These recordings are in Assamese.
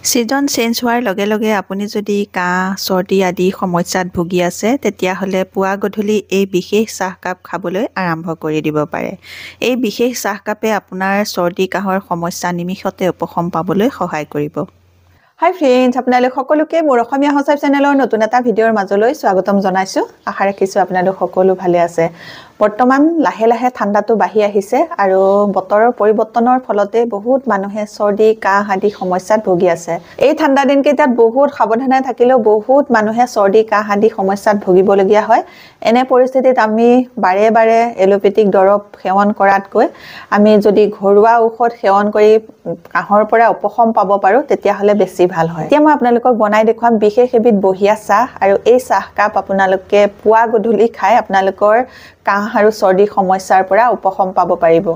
ছিজন চেঞ্জ হোৱাৰ লগে লগে আপুনি যদি কাহ চৰ্দি আদি সমস্যাত ভুগি আছে তেতিয়াহ'লে পুৱা গধূলি এই বিশেষ চাহকাপ খাবলৈ আৰম্ভ কৰি দিব পাৰে। এই বিশেষ চাহকাপে আপোনাৰ চৰ্দি কাহৰ সমস্যা নিমিষতে উপশম পাবলৈ সহায় কৰিব। হাই ফ্ৰেণ্ডছ, আপোনালোক সকলোকে মোৰ অসমীয়া সঁচাই চেনেলৰ নতুন এটা ভিডিঅ'ৰ মাজলৈ স্বাগতম জনাইছোঁ। আশা ৰাখিছোঁ আপোনালোক সকলো ভালে আছে। বৰ্তমান লাহে লাহে ঠাণ্ডাটো বাঢ়ি আহিছে আৰু বতৰৰ পৰিৱৰ্তনৰ ফলতে বহুত মানুহে চৰ্দি কাহ আদি সমস্যাত ভুগি আছে। এই ঠাণ্ডা দিনকেইটাত বহুত সাৱধানে থাকিলেও বহুত মানুহে চৰ্দি কাহ আদি সমস্যাত ভুগিবলগীয়া হয়। এনে পৰিস্থিতিত আমি বাৰে বাৰে এলোপেথিক দৰৱ সেৱন কৰাতকৈ আমি যদি ঘৰুৱা ঔষধ সেৱন কৰি কাহৰ পৰা উপশম পাব পাৰোঁ তেতিয়াহ'লে বেছি ভাল হয়। এতিয়া মই আপোনালোকক বনাই দেখুৱাম বিশেষ এবিধ বঢ়িয়া চাহ, আৰু এই চাহকাপ আপোনালোকে পুৱা গধূলি খাই আপোনালোকৰ কাহ আৰু চৰ্দিৰ সমস্যাৰ পৰা উপশম পাব পাৰিব।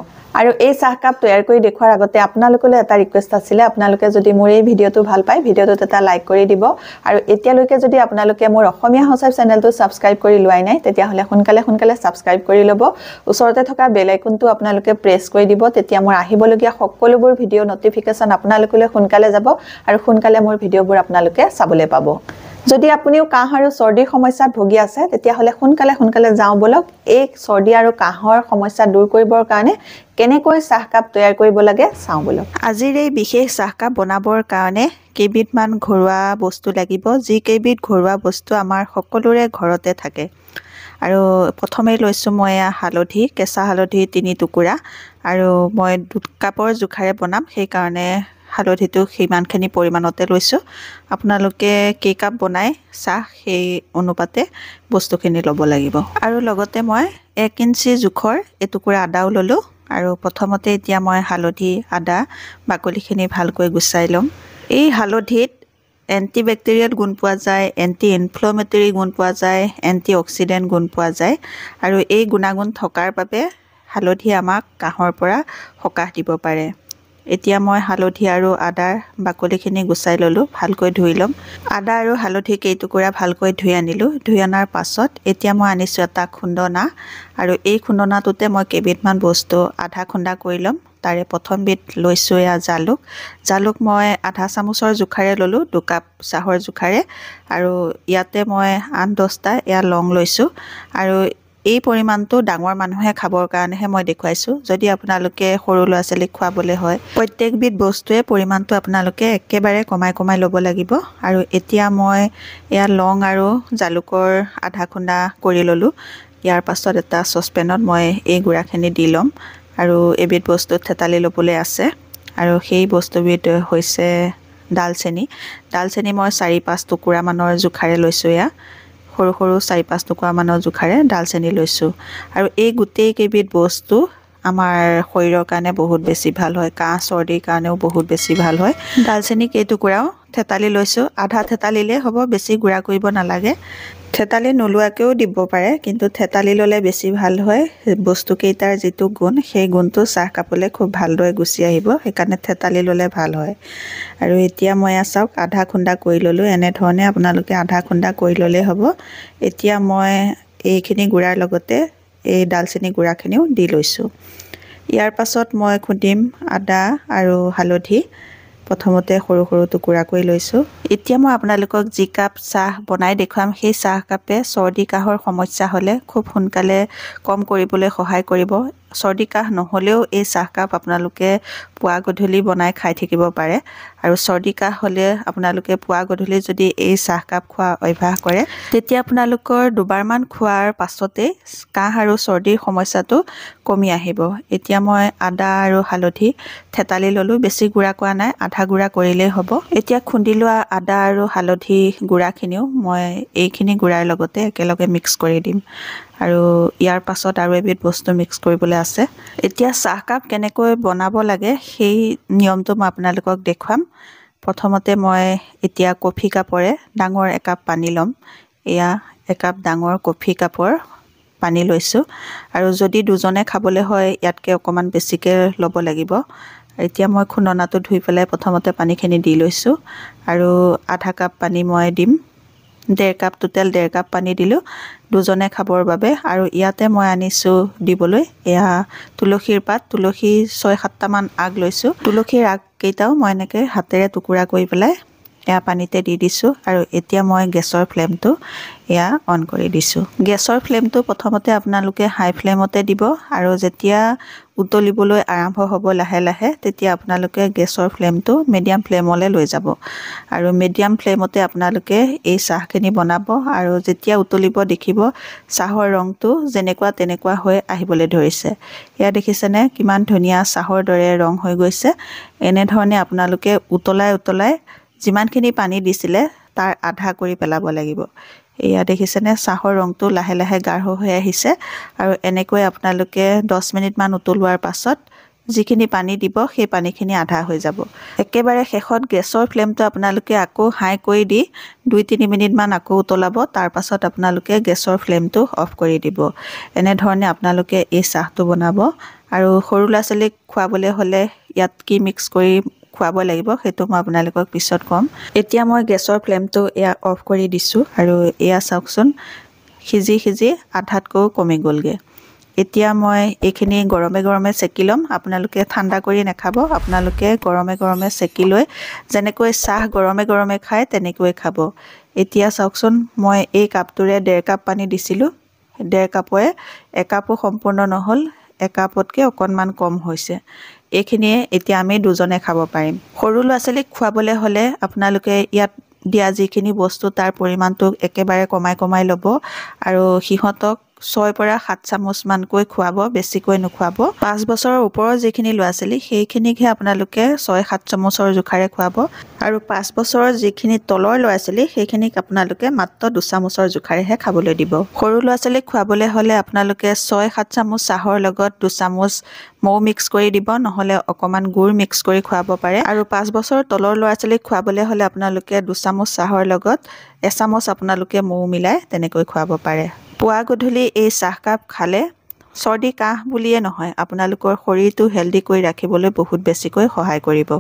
আৰু এই চাহকাপ তৈয়াৰ কৰি দেখুৱাৰ আগতে আপোনালোকলৈ এটা ৰিকুৱেষ্ট আছিলে, আপোনালোকে যদি মোৰ এই ভিডিঅ'টো ভাল পায় ভিডিঅ'টোত এটা লাইক কৰি দিব, আৰু এতিয়ালৈকে যদি আপোনালোকে মোৰ অসমীয়া সঁচাই চেনেলটো ছাবস্ক্ৰাইব কৰি লোৱাই নাই তেতিয়াহ'লে সোনকালে ছাবস্ক্ৰাইব কৰি ল'ব। ওচৰতে থকা বেল আইকনটো আপোনালোকে প্ৰেছ কৰি দিব, তেতিয়া মোৰ আহিবলগীয়া সকলোবোৰ ভিডিঅ' নটিফিকেশ্যন আপোনালোকলৈ সোনকালে যাব আৰু সোনকালে মোৰ ভিডিঅ'বোৰ আপোনালোকে চাবলৈ পাব। যদি আপুনিও কাহ আৰু চৰ্দিৰ সমস্যাত ভুগি আছে তেতিয়াহ'লে সোনকালে যাওঁ বলক এই চৰ্দি আৰু কাহৰ সমস্যা দূৰ কৰিবৰ কাৰণে কেনেকৈ চাহকাপ তৈয়াৰ কৰিব লাগে চাওঁ বলক। আজিৰ এই বিশেষ চাহকাপ বনাবৰ কাৰণে কেইবিধমান ঘৰুৱা বস্তু লাগিব, যিকেইবিধ ঘৰুৱা বস্তু আমাৰ সকলোৰে ঘৰতে থাকে। আৰু প্ৰথমে লৈছোঁ মই হালধি, কেঁচা হালধি 3 টুকুৰা, আৰু মই 2 কাপৰ জোখাৰে বনাম সেইকাৰণে হালধিটো সিমানখিনি পৰিমাণতে লৈছোঁ। আপোনালোকে কেইকাপ বনাই চাহ সেই অনুপাতে বস্তুখিনি ল'ব লাগিব। আৰু লগতে মই 1 ইঞ্চি জোখৰ এটুকুৰা আদাও ল'লোঁ। আৰু প্ৰথমতে এতিয়া মই হালধি আদা বাকলিখিনি ভালকৈ গুচাই ল'ম। এই হালধিত এণ্টিবেক্টেৰিয়েল গুণ পোৱা যায়, এণ্টি ইনফ্লেমেটৰী গুণ পোৱা যায়, এণ্টি অক্সিডেণ্ট গুণ পোৱা যায়, আৰু এই গুণাগুণ থকাৰ বাবে হালধি আমাক কাহৰ পৰা সকাহ দিব পাৰে। এতিয়া মই হালধি আৰু আদাৰ বাকলিখিনি গুচাই ল'লোঁ, ভালকৈ ধুই ল'ম। আদা আৰু হালধি কেইটুকুৰা ভালকৈ ধুই আনিলোঁ। ধুই অনাৰ পাছত এতিয়া মই আনিছোঁ এটা খুন্দনা, আৰু এই খুন্দনাটোতে মই কেইবিধমান বস্তু আধা খুন্দা কৰি ল'ম। তাৰে প্ৰথমবিধ লৈছোঁ জালুক মই আধা চামুচৰ জোখাৰে ল'লোঁ, 2 কাপ চাহৰ জোখাৰে, আৰু ইয়াতে মই 8-10টা লং লৈছোঁ। আৰু এই পৰিমাণটো ডাঙৰ মানুহে খাবৰ কাৰণেহে মই দেখুৱাইছোঁ। যদি আপোনালোকে সৰু ল'ৰা ছোৱালীক খুৱাবলৈ হয় প্ৰত্যেকবিধ বস্তুৱে পৰিমাণটো আপোনালোকে একেবাৰে কমাই ল'ব লাগিব। আৰু এতিয়া মই লং আৰু জালুকৰ আধা খুন্দা কৰি ল'লোঁ। ইয়াৰ পাছত এটা চচপেনত মই এই গুড়াখিনি দি ল'ম, আৰু এবিধ বস্তু থেতালি ল'বলৈ আছে, আৰু সেই বস্তুবিধ হৈছে দালচেনি মই 4-5 টুকুৰামানৰ জোখাৰে লৈছোঁ। সৰু 4-5 টুকুৰামানৰ জোখাৰে দালচেনি লৈছোঁ। আৰু এই গোটেই কেইবিধ বস্তু আমাৰ শৰীৰৰ কাৰণে বহুত বেছি ভাল হয়, কাহ চৰ্দিৰ কাৰণেও বহুত বেছি ভাল হয়। দালচেনি কেইটুকুৰাও থেতালি লৈছোঁ, আধা থেতালিলে হ'ব, বেছি গুড়া কৰিব নালাগে। থেতালি নোলোৱাকৈও দিব পাৰে, কিন্তু থেতালি ল'লে বেছি ভাল হয়। বস্তুকেইটাৰ যিটো গুণ সেই গুণটো চাহকাপলৈ খুব ভালদৰে গুচি আহিব, সেইকাৰণে থেতালি ল'লে ভাল হয়। আৰু এতিয়া মই চাওক আধা খুন্দা কৰি ল'লোঁ, এনেধৰণে আপোনালোকে আধা খুন্দা কৰি ল'লেই হ'ব। এতিয়া মই এইখিনি গুড়াৰ লগতে এই দালচেনি গুড়াখিনিও দি লৈছোঁ। ইয়াৰ পাছত মই খুন্দিম আদা আৰু হালধি, প্ৰথমতে সৰু টুকুৰা কৰি লৈছোঁ। এতিয়া মই আপোনালোকক যি কাপ চাহ বনাই দেখুৱাম সেই চাহকাপে চৰ্দি কাহৰ সমস্যা হ'লে খুব সোনকালে কম কৰিবলৈ সহায় কৰিব। চৰ্দি কাহ নহ'লেও এই চাহকাপ আপোনালোকে পুৱা গধূলি বনাই খাই থাকিব পাৰে। আৰু চৰ্দি কাহ হ'লে আপোনালোকে পুৱা গধূলি যদি এই চাহকাপ খোৱা অভ্যাস কৰে তেতিয়া আপোনালোকৰ দুবাৰমান খোৱাৰ পাছতেই কাহ আৰু চৰ্দিৰ সমস্যাটো কমি আহিব। এতিয়া মই আদা আৰু হালধি থেতালি ল'লোঁ, বেছি গুড়া কৰা নাই, আধা গুড়া কৰিলেই হ'ব। এতিয়া খুন্দি লোৱা আদা আৰু হালধি গুড়াখিনিও মই এইখিনি গুড়াৰ লগতে একেলগে মিক্স কৰি দিম। আৰু ইয়াৰ পাছত আৰু এবিধ বস্তু মিক্স কৰিবলৈ আছে। এতিয়া চাহকাপ কেনেকৈ বনাব লাগে সেই নিয়মটো মই আপোনালোকক দেখুৱাম। প্ৰথমতে মই এতিয়া কফি কাপৰে ডাঙৰ একাপ পানী ল'ম। 1 কাপ ডাঙৰ কফি কাপৰ পানী লৈছোঁ, আৰু যদি দুজনে খাবলৈ হয় ইয়াতকৈ অকণমান বেছিকৈ ল'ব লাগিব। এতিয়া মই খুন্দনাটো ধুই পেলাই প্ৰথমতে পানীখিনি দি লৈছোঁ, আৰু আধা কাপ পানী মই দিম। 1.5 কাপ, টোটেল 1.5 কাপ পানী দিলোঁ দুজনে খাবৰ বাবে। আৰু ইয়াতে মই আনিছোঁ দিবলৈ তুলসীৰ পাত, তুলসী 6-7টামান আগ লৈছোঁ। তুলসীৰ আগ শাককেইটাও মই এনেকৈ হাতেৰে টুকুৰা কৰি পেলাই এয়া পানীতে দি দিছোঁ আৰু এতিয়া মই গেছৰ ফ্লেমটো এয়া অন কৰি দিছোঁ। গেছৰ ফ্লেমটো প্ৰথমতে আপোনালোকে হাই ফ্লেমতে দিব আৰু যেতিয়া উতলিবলৈ আৰম্ভ হ'ব লাহে লাহে তেতিয়া আপোনালোকে গেছৰ ফ্লেমটো মিডিয়াম ফ্লেমলৈ লৈ যাব আৰু মিডিয়াম ফ্লেমতে আপোনালোকে এই চাহখিনি বনাব আৰু যেতিয়া উতলিব দেখিব চাহৰ ৰংটো যেনেকুৱা তেনেকুৱা হৈ আহিবলৈ ধৰিছে। এয়া দেখিছেনে কিমান ধুনীয়া চাহৰ দৰে ৰং হৈ গৈছে। এনেধৰণে আপোনালোকে উতলাই যিমানখিনি পানী দিছিলে তাৰ আধা কৰি পেলাব লাগিব। এয়া দেখিছেনে চাহৰ ৰংটো লাহে লাহে গাঢ় হৈ আহিছে আৰু এনেকৈ আপোনালোকে 10 মিনিটমান উতলোৱাৰ পাছত যিখিনি পানী দিব সেই পানীখিনি আধা হৈ যাব। একেবাৰে শেষত গেছৰ ফ্লেমটো আপোনালোকে আকৌ হাই কৰি দি 2-3 মিনিটমান আকৌ উতলাব। তাৰ পাছত আপোনালোকে গেছৰ ফ্লেমটো অফ কৰি দিব। এনেধৰণে আপোনালোকে এই চাহটো বনাব আৰু সৰু ল'ৰা ছোৱালীক খুৱাবলৈ হ'লে ইয়াত কি মিক্স কৰি খুৱাব লাগিব সেইটো মই আপোনালোকক পিছত ক'ম। এতিয়া মই গেছৰ ফ্লেমটো এয়া অফ কৰি দিছোঁ আৰু এয়া চাওকচোন সিজি আধাতকৈও কমি গ'লগৈ। এতিয়া মই এইখিনি গৰমে গৰমে চেকি ল'ম। আপোনালোকে ঠাণ্ডা কৰি নাখাব, আপোনালোকে গৰমে গৰমে চেকি লৈ যেনেকৈ চাহ গৰমে গৰমে খায় তেনেকৈ খাব। এতিয়া চাওকচোন মই এই কাপটোৰে 1.5 কাপ পানী দিছিলোঁ। 1.5 কাপৰে 1 কাপো সম্পূৰ্ণ নহ'ল, 1 কাপতকৈ অকণমান কম হৈছে। এইখিনিয়ে এতিয়া আমি দুজনে খাব পাৰিম। সৰু ল'ৰা ছোৱালীক খুৱাবলৈ হ'লে আপোনালোকে ইয়াত দিয়া যিখিনি বস্তু তাৰ পৰিমাণটো একেবাৰে কমাই ল'ব আৰু সিহঁতক 6 পৰা 7 চামুচমানকৈ খুৱাব, বেছিকৈ নোখুৱাব। 5 বছৰৰ ওপৰৰ যিখিনি ল'ৰা ছোৱালী সেইখিনিকহে আপোনালোকে 6-7 চামুচৰ জোখাৰে খুৱাব আৰু 5 বছৰৰ যিখিনি তলৰ ল'ৰা ছোৱালী সেইখিনিক আপোনালোকে মাত্ৰ 2 চামুচৰ জোখাৰেহে খাবলৈ দিব। সৰু ল'ৰা ছোৱালীক খুৱাবলৈ হ'লে আপোনালোকে 6-7 চামুচ চাহৰ লগত 2 চামুচ মৌ মিক্স কৰি দিব, নহ'লে অকণমান গুড় মিক্স কৰি খুৱাব পাৰে আৰু 5 বছৰৰ তলৰ ল'ৰা ছোৱালীক খুৱাবলৈ হ'লে আপোনালোকে 2 চামুচ চাহৰ লগত 1 চামুচ আপোনালোকে মৌ মিলাই তেনেকৈ খুৱাব পাৰে। পুৱা গধূলি এই চাহকাপ খালে চৰ্দি কাহ বুলিয়ে নহয় আপোনালোকৰ শৰীৰটো হেল্ডি কৰি ৰাখিবলৈ বহুত বেছিকৈ সহায় কৰিব।